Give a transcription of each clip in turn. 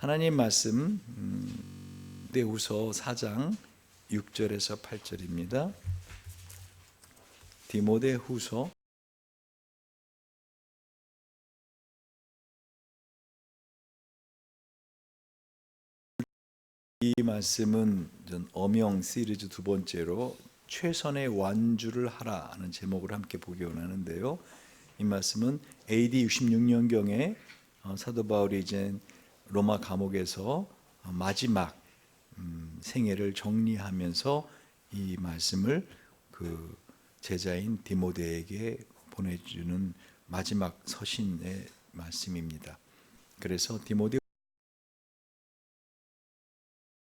하나님 말씀 디모데후서 4장 6절에서 8절입니다. 디모데후서 이 말씀은 엄영 시리즈 두 번째로 최선의 완주를 하라는 제목을 함께 보기 원하는데요. 이 말씀은 AD 66년경에 사도 바울이 이제 로마 감옥에서 마지막 생애를 정리하면서 이 말씀을 그 제자인 디모데에게 보내주는 마지막 서신의 말씀입니다. 그래서 디모데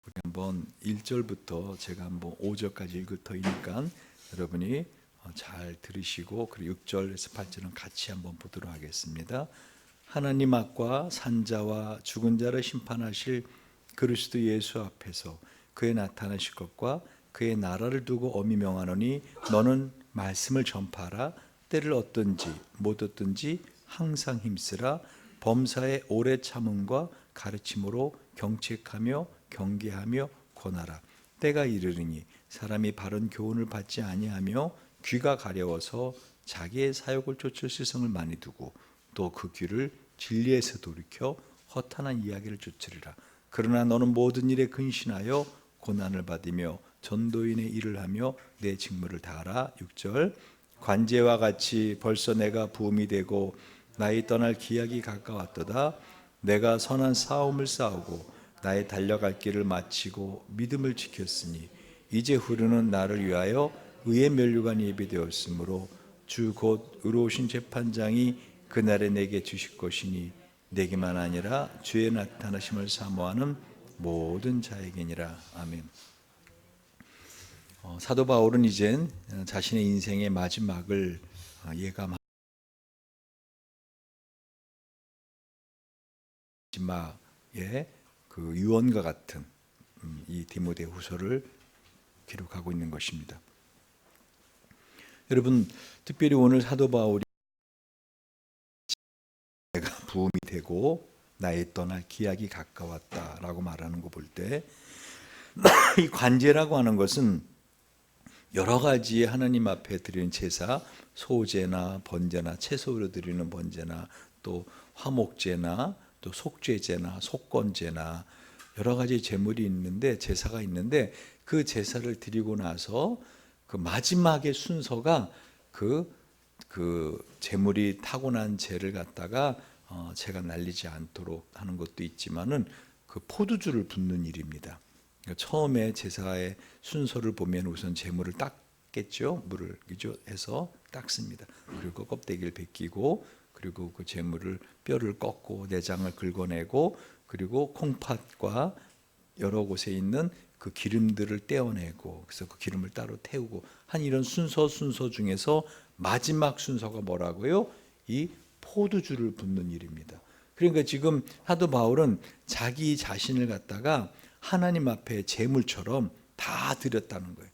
우리 한번 1절부터 제가 한번 5절까지 읽을 터이니까 여러분이 잘 들으시고 그리고 6절에서 8절은 같이 한번 보도록 하겠습니다. 하나님 앞과 산자와 죽은 자를 심판하실 그리스도 예수 앞에서 그의 나타나실 것과 그의 나라를 두고 엄히 명하노니 너는 말씀을 전파하라. 때를 얻든지 못 얻든지 항상 힘쓰라. 범사에 오래 참음과 가르침으로 경책하며 경계하며 권하라. 때가 이르리니 사람이 바른 교훈을 받지 아니하며 귀가 가려워서 자기의 사욕을 쫓을 시성을 많이 두고 또 그 귀를 진리에서 돌이켜 허탄한 이야기를 쫓으리라. 그러나 너는 모든 일에 근신하여 고난을 받으며 전도인의 일을 하며 내 직무를 다하라. 6절 관제와 같이 벌써 내가 부음이 되고 나의 떠날 기약이 가까웠도다. 내가 선한 싸움을 싸우고 나의 달려갈 길을 마치고 믿음을 지켰으니 이제 후르는 나를 위하여 의의 면류관이 예비되었으므로 주 곧 의로우신 재판장이 그날에 내게 주실 것이니 내게만 아니라 주의 나타나심을 사모하는 모든 자에게니라. 아멘. 사도 바울은 이젠 자신의 인생의 마지막을 예감하고 마지막에 그 유언과 같은 이 디모데후서를 기록하고 있는 것입니다. 여러분, 특별히 오늘 사도 바울이 내가 부음이 되고 나의 떠날 기약이 가까웠다라고 말하는 거 볼 때 이 관제라고 하는 것은 여러 가지 하나님 앞에 드리는 제사, 소제나 번제나 채소로 드리는 번제나 또 화목제나 또 속죄제나 속건제나 여러 가지 제물이 있는데 제사가 있는데 그 제사를 드리고 나서 그 마지막의 순서가 그 제물이 타고난 재를 갖다가 재가 날리지 않도록 하는 것도 있지만은 그 포도주를 붓는 일입니다. 그러니까 처음에 제사의 순서를 보면 우선 제물을 닦겠죠. 물을 해서 닦습니다. 그리고 껍데기를 벗기고 그리고 그 제물을 뼈를 꺾고 내장을 긁어내고 그리고 콩팥과 여러 곳에 있는 그 기름들을 떼어내고 그래서 그 기름을 따로 태우고 한 이런 순서 중에서 마지막 순서가 뭐라고요? 이 포도주를 붓는 일입니다. 그러니까 지금 사도 바울은 자기 자신을 갖다가 하나님 앞에 제물처럼 다 드렸다는 거예요.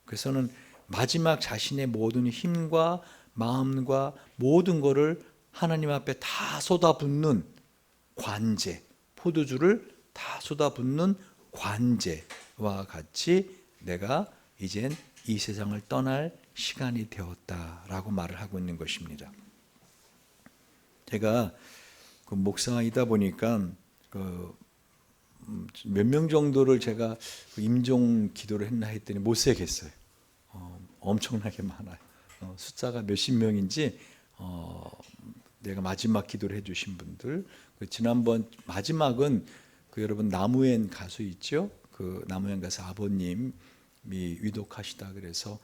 그래서는 마지막 자신의 모든 힘과 마음과 모든 것을 하나님 앞에 다 쏟아붓는 관제, 포도주를 다 쏟아붓는 관제와 같이 내가 이젠 이 세상을 떠날 시간이 되었다라고 말을 하고 있는 것입니다. 제가 그 목사이다 보니까 몇 명 정도를 제가 임종 기도를 했나 했더니 못 세겠어요. 엄청나게 많아요. 숫자가 몇십 명인지 내가 마지막 기도를 해주신 분들. 지난번 마지막은 그 여러분 나무엔 가수 있죠? 그 나무엔 가수 아버님이 위독하시다 그래서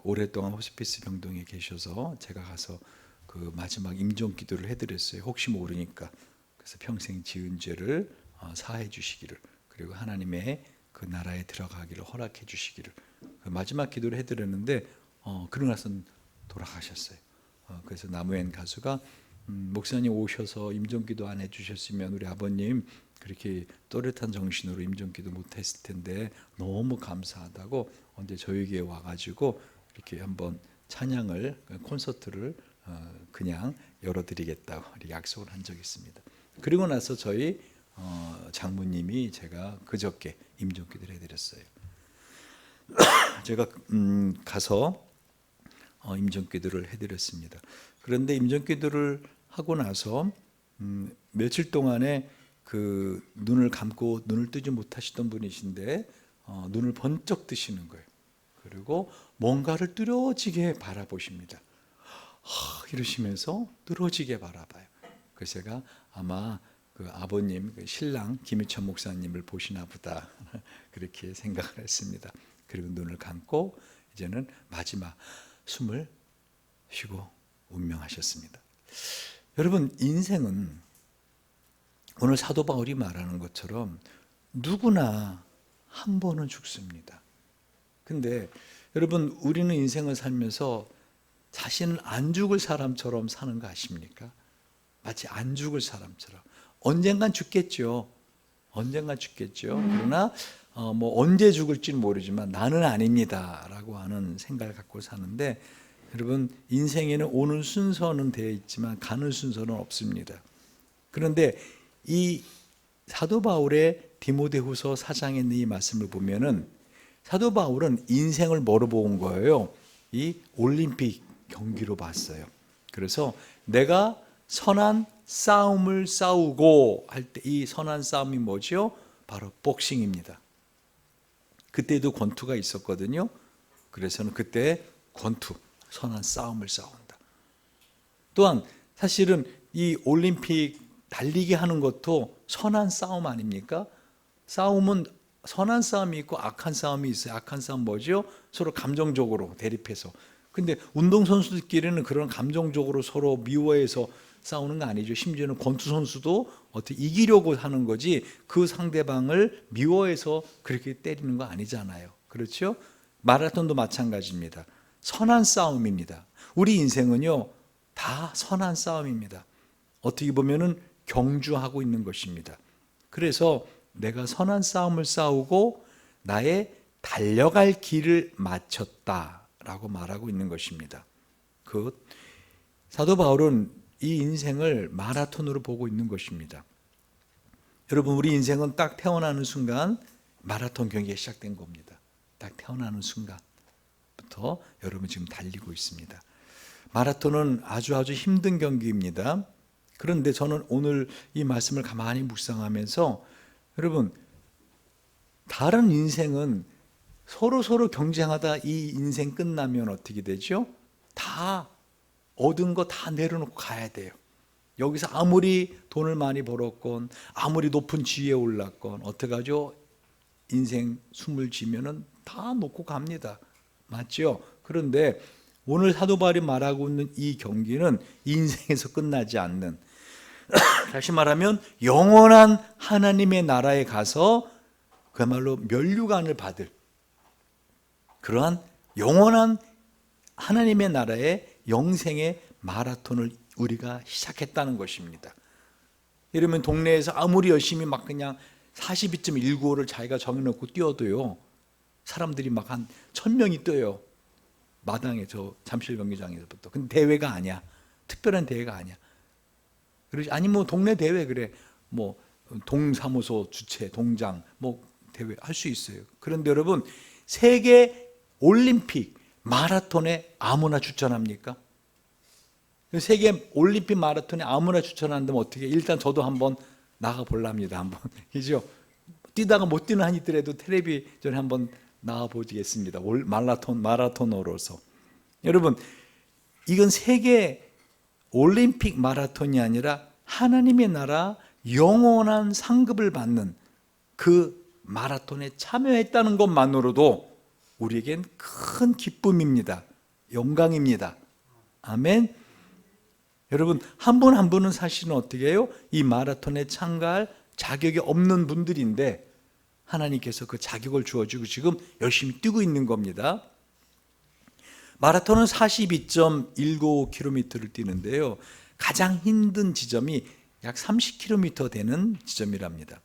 오랫동안 호스피스 병동에 계셔서 제가 가서 그 마지막 임종 기도를 해드렸어요. 혹시 모르니까. 그래서 평생 지은 죄를 사해 주시기를 그리고 하나님의 그 나라에 들어가기를 허락해 주시기를 그 마지막 기도를 해드렸는데 그러고 나서는 돌아가셨어요. 그래서 나무엔 가수가 목사님 오셔서 임종기도 안 해주셨으면 우리 아버님 그렇게 또렷한 정신으로 임종기도 못했을 텐데 너무 감사하다고 언제 저에게 와가지고 이렇게 한번 찬양을 콘서트를 그냥 열어드리겠다고 약속을 한 적이 있습니다. 그리고 나서 저희 장모님이 제가 그저께 임종기도를 해드렸어요. 제가 가서 임종기도를 해드렸습니다. 그런데 임종기도를 하고 나서 며칠 동안에 그 눈을 감고 눈을 뜨지 못하시던 분이신데 눈을 번쩍 뜨시는 거예요. 그리고 뭔가를 뚫어지게 바라보십니다. 이러시면서 뚫어지게 바라봐요. 그래서 제가 아마 그 아버님, 그 신랑 김희천 목사님을 보시나 보다 그렇게 생각을 했습니다. 그리고 눈을 감고 이제는 마지막 숨을 쉬고 운명하셨습니다. 여러분, 인생은 오늘 사도 바울이 말하는 것처럼 누구나 한 번은 죽습니다. 근데 여러분, 우리는 인생을 살면서 자신은 안 죽을 사람처럼 사는 거 아십니까? 마치 안 죽을 사람처럼. 언젠간 죽겠죠. 언젠간 죽겠죠. 그러나 뭐 언제 죽을지는 모르지만 나는 아닙니다 라고 하는 생각을 갖고 사는데, 여러분, 인생에는 오는 순서는 되어 있지만 가는 순서는 없습니다. 그런데 이 사도 바울의 디모데후서 4장에 있는 이 말씀을 보면은 사도 바울은 인생을 뭐로 본 거예요? 이 올림픽 경기로 봤어요. 그래서 내가 선한 싸움을 싸우고 할 때 이 선한 싸움이 뭐죠? 바로 복싱입니다. 그때도 권투가 있었거든요. 그래서는 그때 권투, 선한 싸움을 싸운다. 또한 사실은 이 올림픽 달리기 하는 것도 선한 싸움 아닙니까? 싸움은 선한 싸움이 있고 악한 싸움이 있어요. 악한 싸움 뭐죠? 서로 감정적으로 대립해서. 근데 운동선수들끼리는 그런 감정적으로 서로 미워해서 싸우는 거 아니죠. 심지어는 권투 선수도 어떻게 이기려고 하는 거지 그 상대방을 미워해서 그렇게 때리는 거 아니잖아요. 그렇죠? 마라톤도 마찬가지입니다. 선한 싸움입니다. 우리 인생은요, 다 선한 싸움입니다. 어떻게 보면은 경주하고 있는 것입니다. 그래서 내가 선한 싸움을 싸우고 나의 달려갈 길을 마쳤다라고 말하고 있는 것입니다. 그 사도 바울은 이 인생을 마라톤으로 보고 있는 것입니다. 여러분, 우리 인생은 딱 태어나는 순간 마라톤 경기가 시작된 겁니다. 딱 태어나는 순간부터 여러분 지금 달리고 있습니다. 마라톤은 아주 힘든 경기입니다. 그런데 저는 오늘 이 말씀을 가만히 묵상하면서 여러분, 다른 인생은 서로 경쟁하다 이 인생 끝나면 어떻게 되죠? 다 얻은 거 다 내려놓고 가야 돼요. 여기서 아무리 돈을 많이 벌었건 아무리 높은 지위에 올랐건 어떡하죠? 인생 숨을 쉬면은 다 놓고 갑니다. 맞죠? 그런데 오늘 사도 바울이 말하고 있는 이 경기는 인생에서 끝나지 않는, 다시 말하면 영원한 하나님의 나라에 가서 그야말로 면류관을 받을 그러한 영원한 하나님의 나라의 영생의 마라톤을 우리가 시작했다는 것입니다. 이러면 동네에서 아무리 열심히 막 그냥 42.195를 자기가 정해놓고 뛰어도요, 사람들이 막 한 1000명이 뛰어요. 마당에 저 잠실 경기장에서부터. 근데 대회가 아니야. 특별한 대회가 아니야. 그러지 아니 뭐 동네 대회 그래. 뭐 동사무소 주최 동장 뭐 대회 할 수 있어요. 그런데 여러분, 세계 올림픽 마라톤에 아무나 추천합니까? 세계 올림픽 마라톤에 아무나 추천한다면 어떻게? 일단 저도 한번 나가 볼랍니다. 한번. 그죠? 뛰다가 못 뛰는 한이 있더라도 텔레비전에 한번 나와 보겠습니다. 마라톤어로서. 여러분, 이건 세계 올림픽 마라톤이 아니라 하나님의 나라 영원한 상급을 받는 그 마라톤에 참여했다는 것만으로도 우리에겐 큰 기쁨입니다. 영광입니다. 아멘. 여러분, 한 분 한 분은 사실은 어떻게 해요? 이 마라톤에 참가할 자격이 없는 분들인데 하나님께서 그 자격을 주어주고 지금 열심히 뛰고 있는 겁니다. 마라톤은 42.195km를 뛰는데요, 가장 힘든 지점이 약 30km 되는 지점이랍니다.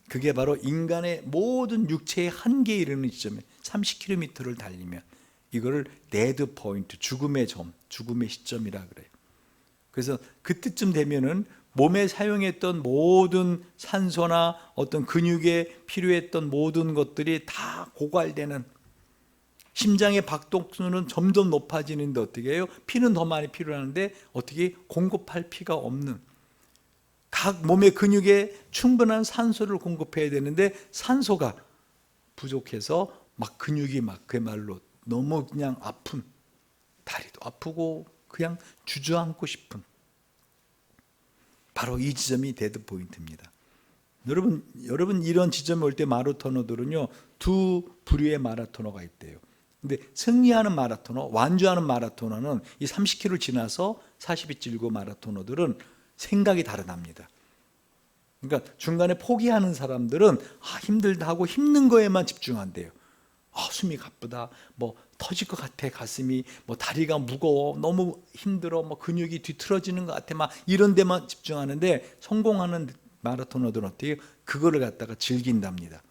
그게 바로 인간의 모든 육체의 한계에 이르는 지점에 30km를 달리면 이거를 데드 포인트, 죽음의 점, 죽음의 시점이라 그래요. 그래서 그때쯤 되면은 몸에 사용했던 모든 산소나 어떤 근육에 필요했던 모든 것들이 다 고갈되는, 심장의 박동수는 점점 높아지는데 어떻게 해요? 피는 더 많이 필요하는데 어떻게 공급할 피가 없는, 각 몸의 근육에 충분한 산소를 공급해야 되는데 산소가 부족해서 막 근육이 막 그야말로 너무 그냥 아픈, 다리도 아프고 그냥 주저앉고 싶은, 바로 이 지점이 데드 포인트입니다. 여러분 이런 지점에 올 때 마라토너들은요, 두 부류의 마라토너가 있대요. 근데 승리하는 마라토너, 완주하는 마라토너는 이 30km를 지나서 40이 찔고 마라토너들은 생각이 다르답니다. 그러니까 중간에 포기하는 사람들은 힘들다 하고 힘든 거에만 집중한대요. 숨이 가쁘다, 뭐 터질 것 같아, 가슴이, 뭐 다리가 무거워, 너무 힘들어, 뭐 근육이 뒤틀어지는 것 같아, 막 이런 데만 집중하는데, 성공하는 마라토너들은 어떻게 그거를 갖다가 즐긴답니다.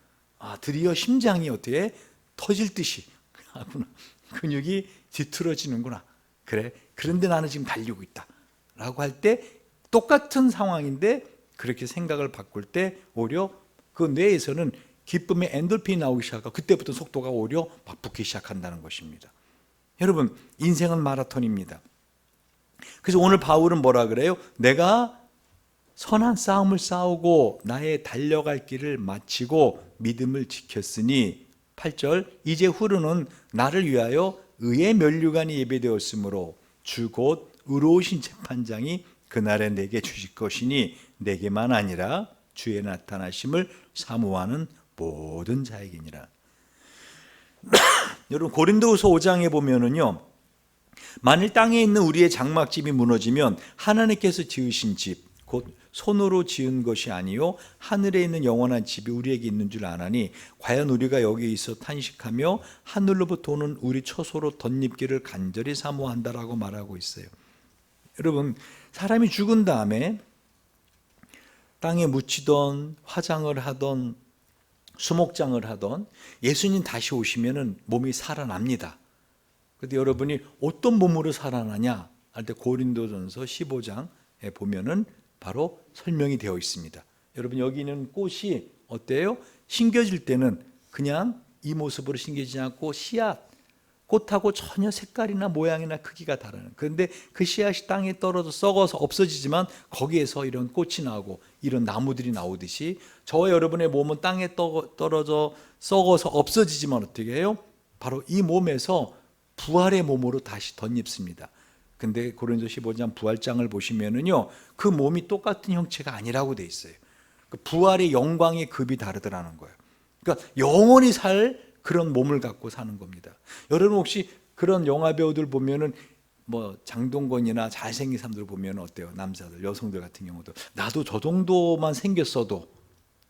드디어 심장이 어떻게 터질 듯이 하구나, 근육이 뒤틀어지는구나, 그래, 그런데 나는 지금 달리고 있다 라고 할 때 똑같은 상황인데 그렇게 생각을 바꿀 때 오히려 그 뇌에서는 기쁨의 엔돌핀이 나오기 시작하고 그때부터 속도가 오히려 막 붙기 시작한다는 것입니다. 여러분, 인생은 마라톤입니다. 그래서 오늘 바울은 뭐라 그래요? 내가 선한 싸움을 싸우고 나의 달려갈 길을 마치고 믿음을 지켰으니, 8절, 이제 후로는 나를 위하여 의의 면류관이 예배되었으므로 주 곧 의로우신 재판장이 그날에 내게 주실 것이니 내게만 아니라 주의 나타나심을 사모하는 모든 자에게니라. 여러분, 고린도후서 5장에 보면은요, 만일 땅에 있는 우리의 장막집이 무너지면 하나님께서 지으신 집, 곧 손으로 지은 것이 아니요 하늘에 있는 영원한 집이 우리에게 있는 줄 아나니 과연 우리가 여기 있어 탄식하며 하늘로부터 오는 우리 처소로 덧입기를 간절히 사모한다라고 말하고 있어요. 여러분, 사람이 죽은 다음에 땅에 묻히던 화장을 하던 수목장을 하던 예수님 다시 오시면은 몸이 살아납니다. 그런데 여러분이 어떤 몸으로 살아나냐 할 때 고린도전서 15장에 보면은 바로 설명이 되어 있습니다. 여러분, 여기 있는 꽃이 어때요? 심겨질 때는 그냥 이 모습으로 심겨지지 않고 씨앗, 꽃하고 전혀 색깔이나 모양이나 크기가 다르는, 그런데 그 씨앗이 땅에 떨어져 썩어서 없어지지만 거기에서 이런 꽃이 나오고 이런 나무들이 나오듯이 저와 여러분의 몸은 땅에 떨어져 썩어서 없어지지만 어떻게 해요? 바로 이 몸에서 부활의 몸으로 다시 덧입습니다. 근데 고린도서 15장 부활장을 보시면은요, 그 몸이 똑같은 형체가 아니라고 돼 있어요. 그 부활의 영광의 급이 다르더라는 거예요. 그러니까 영원히 살 그런 몸을 갖고 사는 겁니다. 여러분 혹시 그런 영화 배우들 보면은 뭐 장동건이나 잘생긴 사람들 보면 어때요? 남자들, 여성들 같은 경우도 나도 저 정도만 생겼어도,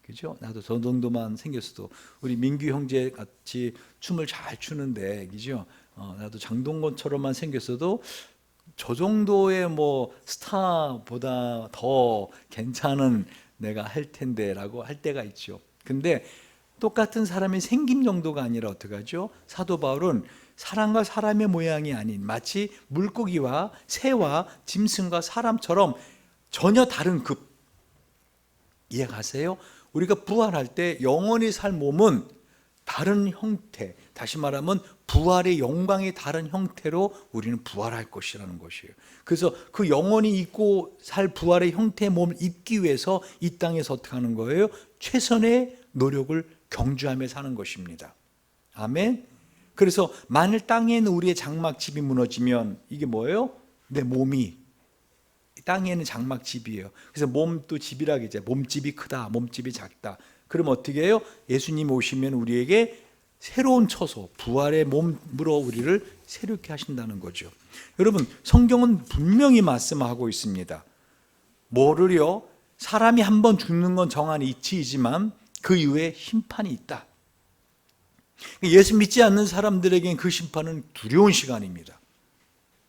그죠? 나도 저 정도만 생겼어도, 우리 민규 형제 같이 춤을 잘 추는데, 그죠? 나도 장동건처럼만 생겼어도 저 정도의 뭐 스타보다 더 괜찮은 내가 할 텐데라고 할 때가 있죠. 근데 똑같은 사람의 생김 정도가 아니라 어떻게 하죠? 사도 바울은 사람과 사람의 모양이 아닌 마치 물고기와 새와 짐승과 사람처럼 전혀 다른 급, 이해가세요? 우리가 부활할 때 영원히 살 몸은 다른 형태, 다시 말하면 부활의 영광의 다른 형태로 우리는 부활할 것이라는 것이에요. 그래서 그 영원히 있고 살 부활의 형태의 몸을 입기 위해서 이 땅에서 어떻게 하는 거예요? 최선의 노력을 경주하며 사는 것입니다. 아멘. 그래서 만일 땅에 있는 우리의 장막집이 무너지면 이게 뭐예요? 내 몸이 땅에 있는 장막집이에요. 그래서 몸도 집이라 그러죠. 몸집이 크다, 몸집이 작다. 그럼 어떻게 해요? 예수님 오시면 우리에게 새로운 처소, 부활의 몸으로 우리를 새롭게 하신다는 거죠. 여러분, 성경은 분명히 말씀하고 있습니다. 뭐를요? 사람이 한번 죽는 건 정한 이치이지만 그 이후에 심판이 있다. 예수 믿지 않는 사람들에게는 그 심판은 두려운 시간입니다.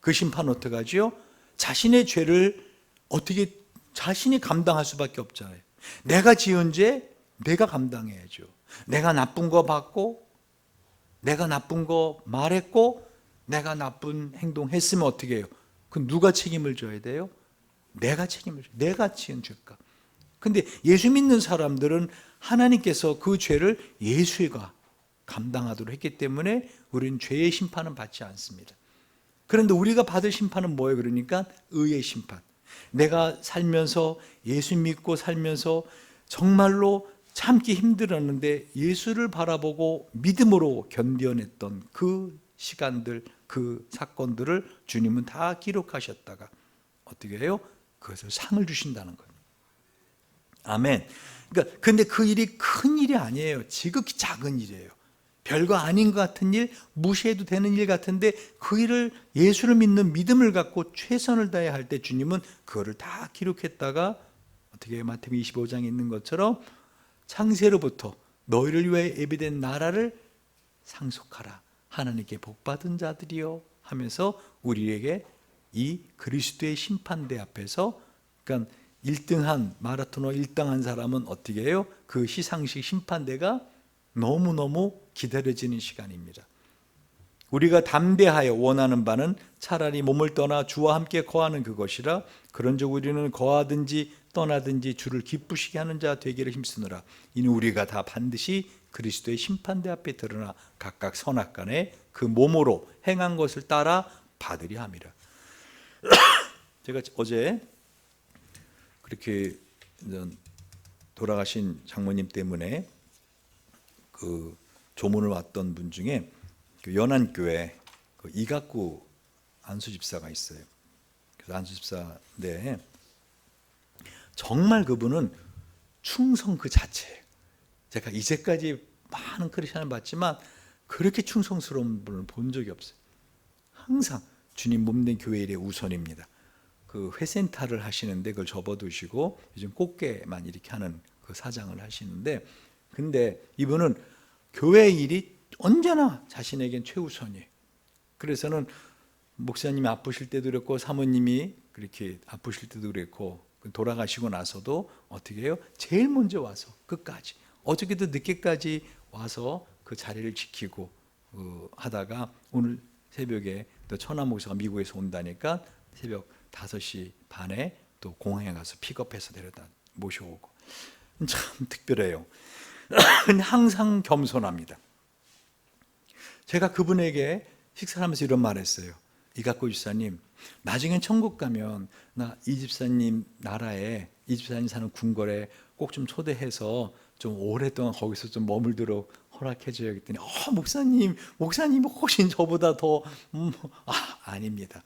그 심판은 어떻게 하죠? 자신의 죄를 어떻게 자신이 감당할 수밖에 없잖아요. 내가 지은 죄 내가 감당해야죠. 내가 나쁜 거 받고, 내가 나쁜 거 말했고, 내가 나쁜 행동했으면 어떻게 해요? 그 누가 책임을 져야 돼요? 내가 책임을 져. 내가 지은 죄값. 근데 예수 믿는 사람들은 하나님께서 그 죄를 예수가 감당하도록 했기 때문에 우리는 죄의 심판은 받지 않습니다. 그런데 우리가 받을 심판은 뭐예요? 그러니까 의의 심판. 내가 살면서 예수 믿고 살면서 정말로 참기 힘들었는데 예수를 바라보고 믿음으로 견뎌냈던 그 시간들, 그 사건들을 주님은 다 기록하셨다가 어떻게 해요? 그것을 상을 주신다는 거예요. 아멘. 그러니까 근데 그 일이 큰 일이 아니에요. 지극히 작은 일이에요. 별거 아닌 것 같은 일, 무시해도 되는 일 같은데 그 일을 예수를 믿는 믿음을 갖고 최선을 다해야 할 때 주님은 그거를 다 기록했다가 어떻게 해요? 마태복음 25장에 있는 것처럼 창세로부터 너희를 위해 예비된 나라를 상속하라. 하나님께 복받은 자들이요 하면서 우리에게 이 그리스도의 심판대 앞에서, 그러니까 1등한 마라토너 1등한 사람은 어떻게 해요? 그 시상식 심판대가 너무너무 기다려지는 시간입니다. 우리가 담대하여 원하는 바는 차라리 몸을 떠나 주와 함께 거하는 그것이라. 그런즉 우리는 거하든지 떠나든지 주를 기쁘시게 하는 자 되기를 힘쓰느라. 이는 우리가 다 반드시 그리스도의 심판대 앞에 드러나 각각 선악간에 그 몸으로 행한 것을 따라 받으리 함이라. 제가 어제 그렇게 돌아가신 장모님 때문에 그 조문을 왔던 분 중에 그 연안교회 그 이각구 안수 집사가 있어요. 그래서 안수 집사인데 정말 그분은 충성 그 자체예요. 제가 이제까지 많은 크리스천을 봤지만 그렇게 충성스러운 분을 본 적이 없어요. 항상 주님 몸된 교회 일의 우선입니다. 그 회센터를 하시는데 그걸 접어두시고 요즘 꽃게만 이렇게 하는 그 사장을 하시는데, 근데 이분은 교회 일이 언제나 자신에겐 최우선이에요. 그래서는 목사님이 아프실 때도 그랬고 사모님이 그렇게 아프실 때도 그랬고 돌아가시고 나서도 어떻게 해요? 제일 먼저 와서 끝까지 어저께도 늦게까지 와서 그 자리를 지키고 하다가 오늘 새벽에 또 천하 목사가 미국에서 온다니까 새벽 5시 반에 또 공항에 가서 픽업해서 데려다 모셔오고 참 특별해요. 항상 겸손합니다. 제가 그분에게 식사하면서 이런 말 했어요. 이각구 집사님, 나중엔 천국 가면 나 이 집사님 나라에 이 집사님 사는 궁궐에 꼭 좀 초대해서 좀 오랫동안 거기서 좀 머물도록 허락해 줘야 겠더니 목사님 훨씬 저보다 더 아닙니다.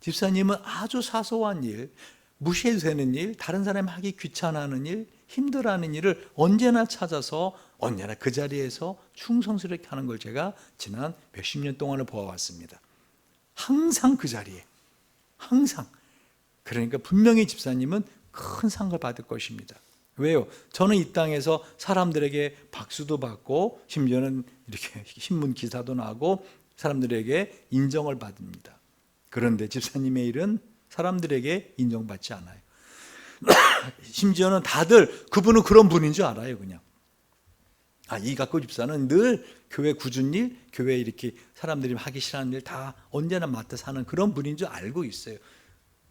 집사님은 아주 사소한 일, 무시해도 되는 일, 다른 사람이 하기 귀찮아하는 일, 힘들어하는 일을 언제나 찾아서 언제나 그 자리에서 충성스럽게 하는 걸 제가 지난 몇십 년 동안을 보아왔습니다. 항상 그 자리에, 항상. 그러니까 분명히 집사님은 큰 상을 받을 것입니다. 왜요? 저는 이 땅에서 사람들에게 박수도 받고 심지어는 이렇게 신문 기사도 나고 사람들에게 인정을 받습니다. 그런데 집사님의 일은 사람들에게 인정받지 않아요. 심지어는 다들 그분은 그런 분인 줄 알아요. 그냥 이각구 집사는 늘 교회 굳은 일, 교회 이렇게 사람들이 하기 싫어하는 일 다 언제나 맡아서 하는 그런 분인 줄 알고 있어요.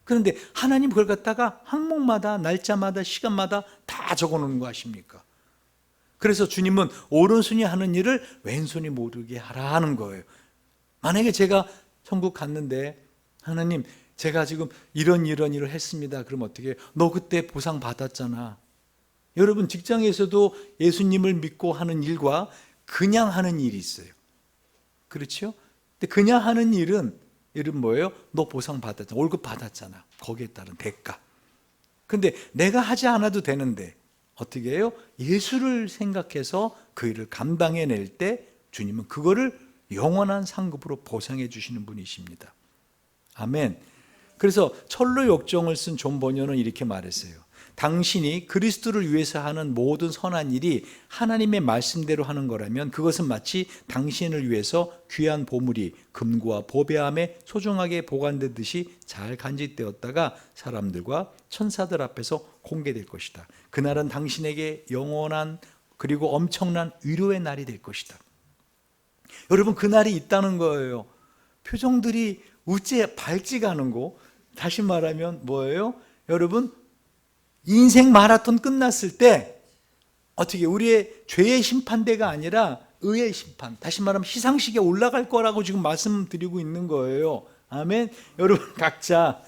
그런데 하나님 그걸 갖다가 항목마다 날짜마다 시간마다 다 적어놓는 거 아십니까? 그래서 주님은 오른손이 하는 일을 왼손이 모르게 하라 하는 거예요. 만약에 제가 천국 갔는데 하나님 제가 지금 이런 일을 했습니다. 그럼 어떻게 해요? 너 그때 보상 받았잖아. 여러분 직장에서도 예수님을 믿고 하는 일과 그냥 하는 일이 있어요. 그렇죠? 근데 그냥 하는 일은 뭐예요? 너 보상 받았잖아. 월급 받았잖아. 거기에 따른 대가. 근데 내가 하지 않아도 되는데 어떻게 해요? 예수를 생각해서 그 일을 감당해낼 때 주님은 그거를 영원한 상급으로 보상해 주시는 분이십니다. 아멘. 그래서 철로 역정을 쓴 존 버녀는 이렇게 말했어요. 당신이 그리스도를 위해서 하는 모든 선한 일이 하나님의 말씀대로 하는 거라면 그것은 마치 당신을 위해서 귀한 보물이 금과 보배함에 소중하게 보관되듯이 잘 간직되었다가 사람들과 천사들 앞에서 공개될 것이다. 그날은 당신에게 영원한 그리고 엄청난 위로의 날이 될 것이다. 여러분 그날이 있다는 거예요. 표정들이 우째 밝지가 않은 거. 다시 말하면 뭐예요? 여러분, 인생 마라톤 끝났을 때 어떻게 우리의 죄의 심판대가 아니라 의의 심판, 다시 말하면 시상식에 올라갈 거라고 지금 말씀드리고 있는 거예요. 아멘. 여러분, 각자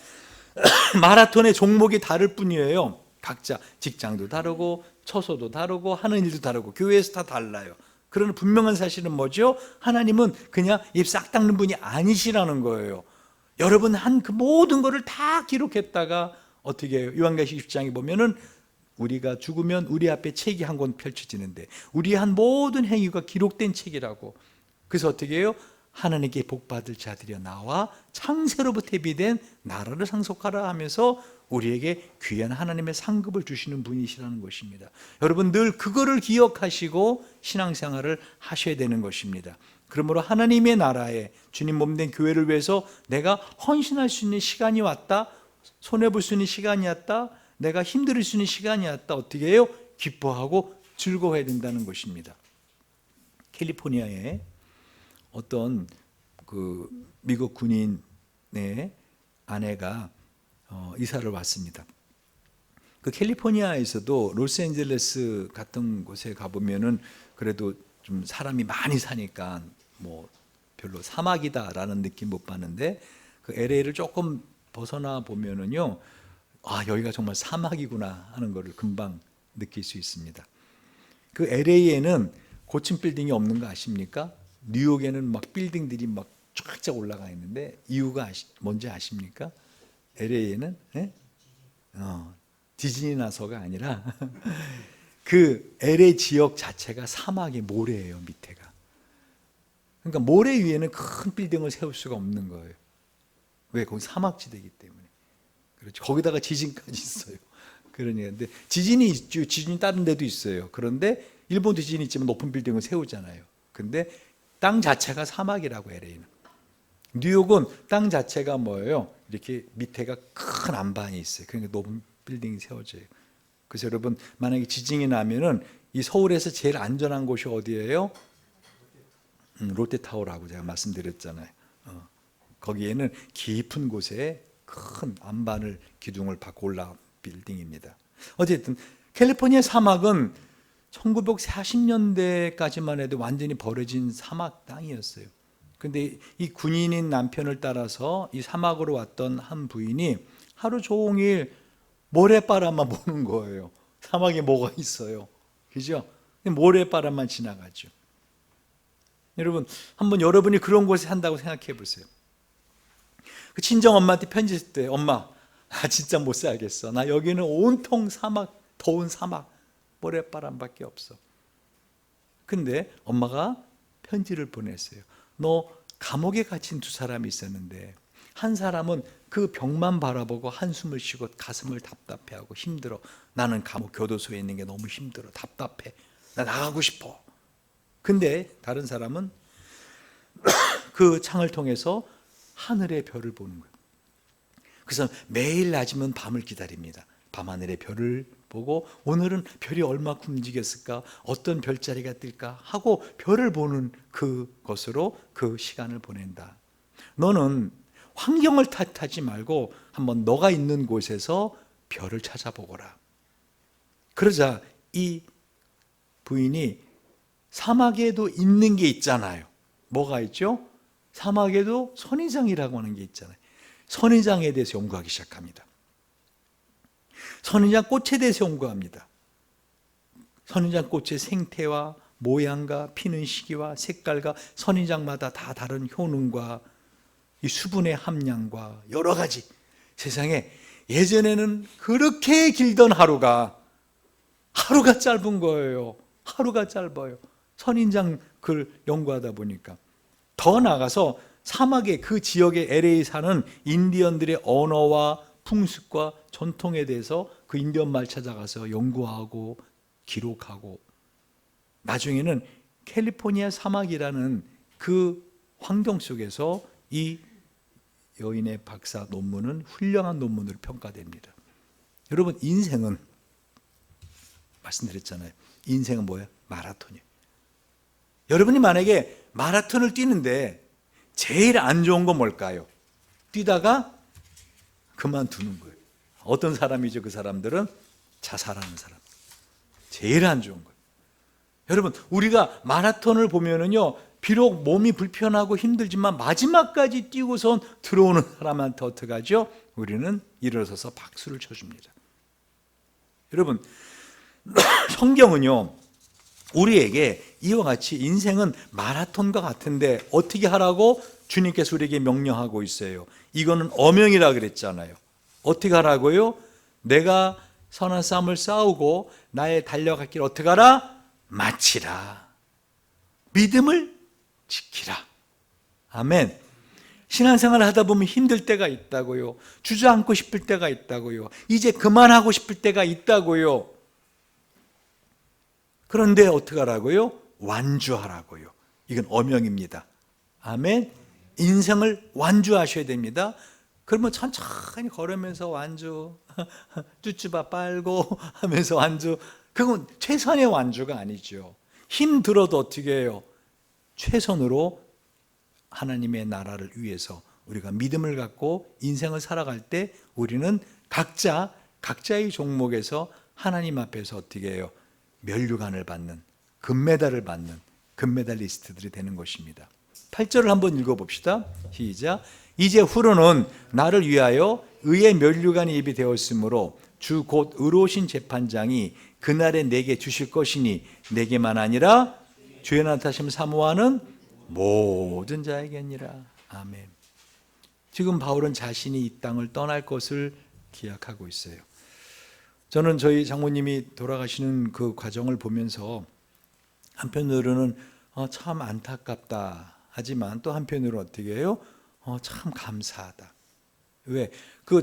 마라톤의 종목이 다를 뿐이에요. 각자 직장도 다르고 처소도 다르고 하는 일도 다르고 교회에서 다 달라요. 그러나 분명한 사실은 뭐죠? 하나님은 그냥 입 싹 닦는 분이 아니시라는 거예요. 여러분 한 그 모든 것을 다 기록했다가 어떻게 해요? 요한계시록 10장에 보면은 우리가 죽으면 우리 앞에 책이 한 권 펼쳐지는데 우리의 한 모든 행위가 기록된 책이라고. 그래서 어떻게 해요? 하나님께 복받을 자들이여 나와 창세로부터 예비된 나라를 상속하라 하면서 우리에게 귀한 하나님의 상급을 주시는 분이시라는 것입니다. 여러분 늘 그거를 기억하시고 신앙생활을 하셔야 되는 것입니다. 그러므로 하나님의 나라에 주님 몸된 교회를 위해서 내가 헌신할 수 있는 시간이 왔다, 손해볼 수 있는 시간이 왔다, 내가 힘들 수 있는 시간이 왔다. 어떻게 해요? 기뻐하고 즐거워해야 된다는 것입니다. 캘리포니아에 어떤 그 미국 군인의 아내가 이사를 왔습니다. 그 캘리포니아에서도 로스앤젤레스 같은 곳에 가보면은 그래도 좀 사람이 많이 사니까 뭐 별로 사막이다라는 느낌 못 받는데 그 LA를 조금 벗어나 보면은요, 아 여기가 정말 사막이구나 하는 것을 금방 느낄 수 있습니다. 그 LA에는 고층 빌딩이 없는 거 아십니까? 뉴욕에는 막 빌딩들이 막 쫙쫙 올라가 있는데 이유가 뭔지 아십니까? LA에는 지진이 나서가 아니라 그 LA 지역 자체가 사막의 모래예요, 밑에가. 그러니까 모래 위에는 큰 빌딩을 세울 수가 없는 거예요. 왜? 거기 사막지대이기 때문에. 그렇죠. 거기다가 지진까지 있어요. 그러니까 근데 지진이 있죠. 지진이 다른 데도 있어요. 그런데 일본도 지진이 있지만 높은 빌딩을 세우잖아요. 근데 땅 자체가 사막이라고 LA는. 뉴욕은 땅 자체가 뭐예요? 이렇게 밑에가 큰 안반이 있어요. 그러니까 높은 빌딩이 세워져요. 그래서 여러분 만약에 지진이 나면은 이 서울에서 제일 안전한 곳이 어디예요? 롯데타워라고 제가 말씀드렸잖아요. 거기에는 깊은 곳에 큰 안반을 기둥을 받고 올라온 빌딩입니다. 어쨌든 캘리포니아 사막은 1940년대까지만 해도 완전히 버려진 사막 땅이었어요. 근데 이 군인인 남편을 따라서 이 사막으로 왔던 한 부인이 하루 종일 모래바람만 보는 거예요. 사막에 뭐가 있어요. 그죠? 모래바람만 지나가죠. 여러분, 한번 여러분이 그런 곳에 산다고 생각해 보세요. 그 친정 엄마한테 편지 쓸 때, 엄마, 나 진짜 못 살겠어. 나 여기는 온통 사막, 더운 사막, 모래바람밖에 없어. 근데 엄마가 편지를 보냈어요. 너 감옥에 갇힌 두 사람이 있었는데 한 사람은 그 벽만 바라보고 한숨을 쉬고 가슴을 답답해하고 힘들어. 나는 감옥 교도소에 있는 게 너무 힘들어. 답답해. 나 나가고 싶어. 근데 다른 사람은 그 창을 통해서 하늘의 별을 보는 거예요. 그래서 매일 낮이면 밤을 기다립니다. 밤하늘의 별을 보고 오늘은 별이 얼마큼 움직였을까? 어떤 별자리가 뜰까? 하고 별을 보는 그것으로 그 시간을 보낸다. 너는 환경을 탓하지 말고 한번 너가 있는 곳에서 별을 찾아보거라. 그러자 이 부인이 사막에도 있는 게 있잖아요. 뭐가 있죠? 사막에도 선인장이라고 하는 게 있잖아요. 선인장에 대해서 연구하기 시작합니다. 선인장 꽃에 대해서 연구합니다. 선인장 꽃의 생태와 모양과 피는 시기와 색깔과 선인장마다 다 다른 효능과 이 수분의 함량과 여러 가지. 세상에 예전에는 그렇게 길던 하루가 짧은 거예요. 하루가 짧아요. 선인장 글 연구하다 보니까. 더 나아가서 사막의 그 지역의 LA 사는 인디언들의 언어와 풍습과 전통에 대해서 그 인디언 말 찾아가서 연구하고 기록하고 나중에는 캘리포니아 사막이라는 그 환경 속에서 이 여인의 박사 논문은 훌륭한 논문으로 평가됩니다. 여러분 인생은 말씀드렸잖아요. 인생은 뭐예요? 마라톤이에요. 여러분이 만약에 마라톤을 뛰는데 제일 안 좋은 건 뭘까요? 뛰다가 그만두는 거예요. 어떤 사람이죠? 그 사람들은 자살하는 사람. 제일 안 좋은 거예요. 여러분, 우리가 마라톤을 보면은요, 비록 몸이 불편하고 힘들지만 마지막까지 뛰고선 들어오는 사람한테 어떻게 하죠? 우리는 일어서서 박수를 쳐줍니다. 여러분, 성경은요, 우리에게 이와 같이 인생은 마라톤과 같은데 어떻게 하라고 주님께서 우리에게 명령하고 있어요. 이거는 어명이라 그랬잖아요. 어떻게 하라고요? 내가 선한 싸움을 싸우고 나의 달려갈 길 어떻게 하라? 마치라. 믿음을 지키라. 아멘. 신앙생활을 하다 보면 힘들 때가 있다고요. 주저앉고 싶을 때가 있다고요. 이제 그만하고 싶을 때가 있다고요. 그런데 어떻게 하라고요? 완주하라고요. 이건 어명입니다. 아멘. 인생을 완주하셔야 됩니다. 그러면 천천히 걸으면서 완주, 쭈쭈바 빨고 하면서 완주, 그건 최선의 완주가 아니죠. 힘들어도 어떻게 해요? 최선으로 하나님의 나라를 위해서 우리가 믿음을 갖고 인생을 살아갈 때 우리는 각자의 종목에서 하나님 앞에서 어떻게 해요? 면류관을 받는, 금메달을 받는 금메달리스트들이 되는 것입니다. 8절을 한번 읽어봅시다. 시작. 이제 후로는 나를 위하여 의의 면류관이 예비되었으므로 주 곧 의로우신 재판장이 그날에 내게 주실 것이니 내게만 아니라 주의 나타나심을 사모하는 모든 자에게니라. 아멘. 지금 바울은 자신이 이 땅을 떠날 것을 기약하고 있어요. 저는 저희 장모님이 돌아가시는 그 과정을 보면서 한편으로는 참 안타깝다 하지만 또 한편으로 어떻게 해요? 참 감사하다. 왜?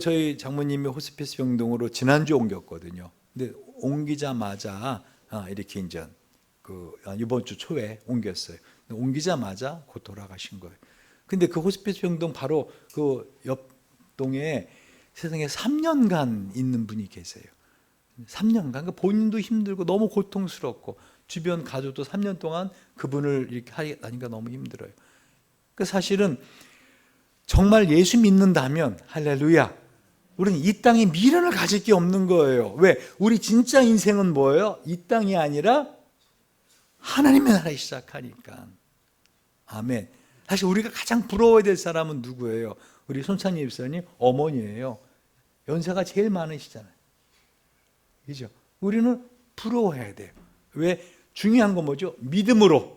저희 장모님이 호스피스 병동으로 지난주에 옮겼거든요. 근데 옮기자마자 이렇게 이제 이번 주 초에 옮겼어요. 옮기자마자 곧 돌아가신 거예요. 근데 그 호스피스 병동 바로 그 옆 동에 세상에 3년간 있는 분이 계세요. 3년간. 그러니까 본인도 힘들고 너무 고통스럽고 주변 가족도 3년 동안 그분을 이렇게 하니까 너무 힘들어요. 그 사실은 정말 예수 믿는다면 할렐루야. 우리는 이 땅에 미련을 가질 게 없는 거예요. 왜? 우리 진짜 인생은 뭐예요? 이 땅이 아니라 하나님의 나라에 시작하니까. 아멘. 사실 우리가 가장 부러워야 될 사람은 누구예요? 우리 손찬희 집사님 어머니예요. 연세가 제일 많으시잖아요. 그죠? 우리는 부러워해야 돼요. 왜? 중요한 건 뭐죠? 믿음으로.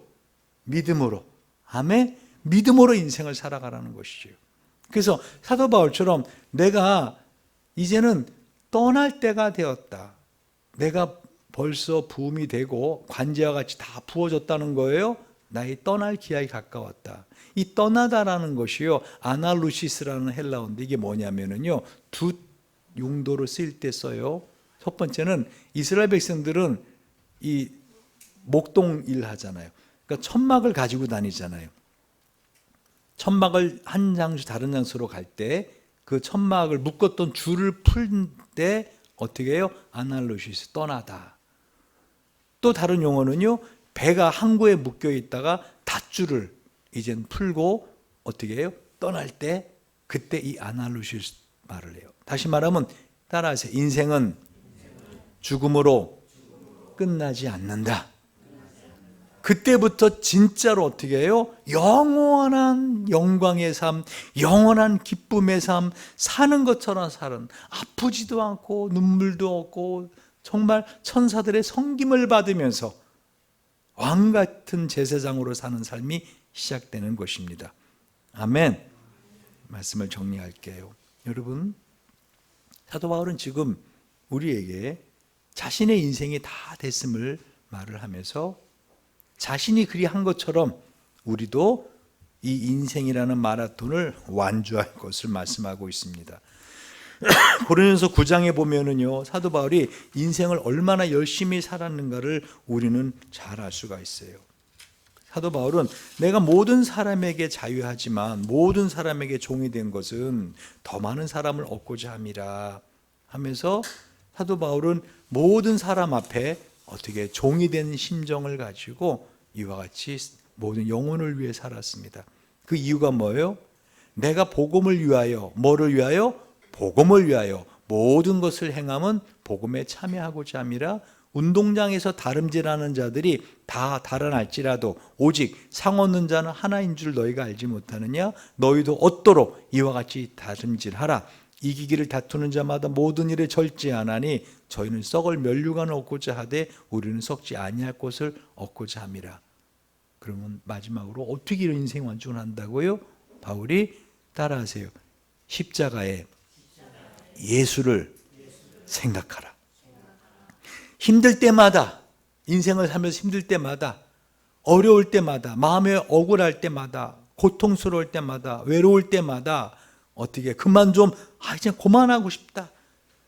아멘. 믿음으로 인생을 살아가라는 것이죠. 그래서 사도 바울처럼 내가 이제는 떠날 때가 되었다. 내가 벌써 부음이 되고 관제와 같이 다 부어졌다는 거예요. 나의 떠날 기약이 가까웠다. 이 떠나다라는 것이요, 아날루시스라는 헬라어인데 이게 뭐냐면은요, 두 용도로 쓰일 때 써요. 첫 번째는 이스라엘 백성들은 이 목동 일 하잖아요. 그러니까 천막을 가지고 다니잖아요. 천막을 한 장소 다른 장소로 갈 때 그 천막을 묶었던 줄을 풀 때 어떻게 해요? 아날루시스, 떠나다. 또 다른 용어는요, 배가 항구에 묶여 있다가 닷줄을 이젠 풀고 어떻게 해요? 떠날 때 그때 이 아날루시스 말을 해요. 다시 말하면 따라하세요. 인생은 죽음으로 끝나지 않는다. 그때부터 진짜로 어떻게 해요? 영원한 영광의 삶, 영원한 기쁨의 삶, 사는 것처럼 사는, 아프지도 않고 눈물도 없고 정말 천사들의 섬김을 받으면서 왕 같은 제사장으로 사는 삶이 시작되는 것입니다. 아멘. 말씀을 정리할게요. 여러분, 사도 바울은 지금 우리에게 자신의 인생이 다 됐음을 말을 하면서 자신이 그리 한 것처럼 우리도 이 인생이라는 마라톤을 완주할 것을 말씀하고 있습니다. 고린도서 9장에 보면은요, 사도 바울이 인생을 얼마나 열심히 살았는가를 우리는 잘 알 수가 있어요. 사도 바울은 내가 모든 사람에게 자유하지만 모든 사람에게 종이 된 것은 더 많은 사람을 얻고자 함이라 하면서 사도 바울은 모든 사람 앞에 어떻게 종이 된 심정을 가지고 이와 같이 모든 영혼을 위해 살았습니다. 그 이유가 뭐예요? 내가 복음을 위하여, 뭐를 위하여? 복음을 위하여, 모든 것을 행함은 복음에 참여하고자 함이라. 운동장에서 다름질하는 자들이 다 달아날지라도 오직 상 얻는 자는 하나인 줄 너희가 알지 못하느냐? 너희도 얻도록 이와 같이 다름질하라. 이기기를 다투는 자마다 모든 일에 절제하나니 저희는 썩을 면류관을 얻고자 하되 우리는 썩지 아니할 것을 얻고자 함이라. 그러면 마지막으로 어떻게 이런 인생 완주를 한다고요? 바울이 따라하세요. 십자가에 예수를 생각하라. 힘들 때마다, 인생을 살면서 힘들 때마다, 어려울 때마다, 마음에 억울할 때마다, 고통스러울 때마다, 외로울 때마다 어떻게 그만 좀 이제 그만하고 싶다,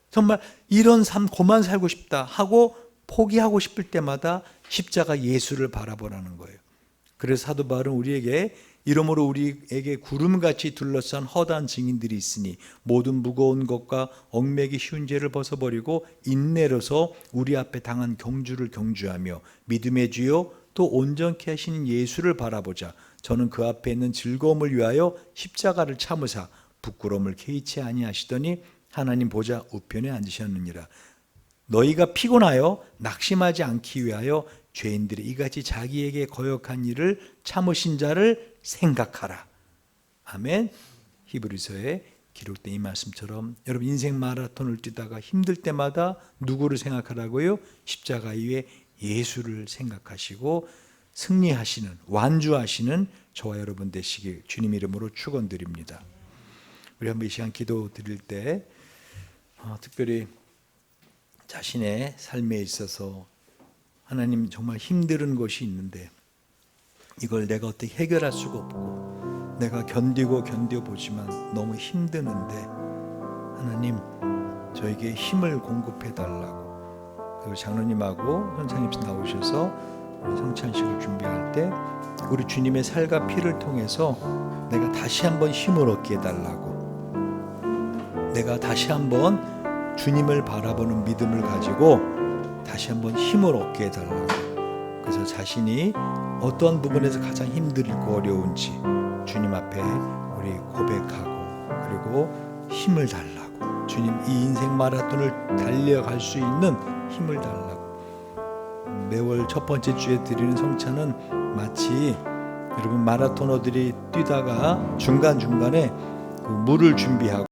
정말 이런 삶 그만 살고 싶다 하고 포기하고 싶을 때마다 십자가 예수를 바라보라는 거예요. 그래서 사도 바울은 우리에게 이러므로 우리에게 구름같이 둘러싼 허다한 증인들이 있으니 모든 무거운 것과 얽매기 쉬운 죄를 벗어버리고 인내로서 우리 앞에 당한 경주를 경주하며 믿음의 주요 또 온전케 하시는 예수를 바라보자. 저는 그 앞에 있는 즐거움을 위하여 십자가를 참으사 부끄러움을 개의치 아니하시더니 하나님 보좌 우편에 앉으셨느니라. 너희가 피곤하여 낙심하지 않기 위하여 죄인들이 이같이 자기에게 거역한 일을 참으신 자를 생각하라. 아멘. 히브리서에 기록된 이 말씀처럼 여러분 인생 마라톤을 뛰다가 힘들 때마다 누구를 생각하라고요? 십자가 위에 예수를 생각하시고 승리하시는, 완주하시는 저와 여러분 되시길 주님 이름으로 축원드립니다. 우리 한번 이 시간 기도 드릴 때 특별히 자신의 삶에 있어서 하나님 정말 힘든 것이 있는데 이걸 내가 어떻게 해결할 수가 없고 내가 견뎌보지만 너무 힘드는데 하나님 저에게 힘을 공급해 달라고. 그리고 장로님하고 현사님 나오셔서 우리 성찬식을 준비할 때 우리 주님의 살과 피를 통해서 내가 다시 한번 힘을 얻게 해달라고, 내가 다시 한번 주님을 바라보는 믿음을 가지고 다시 한번 힘을 얻게 해달라고. 그래서 자신이 어떠한 부분에서 가장 힘들고 어려운지 주님 앞에 우리 고백하고 그리고 힘을 달라고, 주님 이 인생 마라톤을 달려갈 수 있는 힘을 달라고. 매월 첫 번째 주에 드리는 성찬은 마치 여러분 마라토너들이 뛰다가 중간중간에 그 물을 준비하고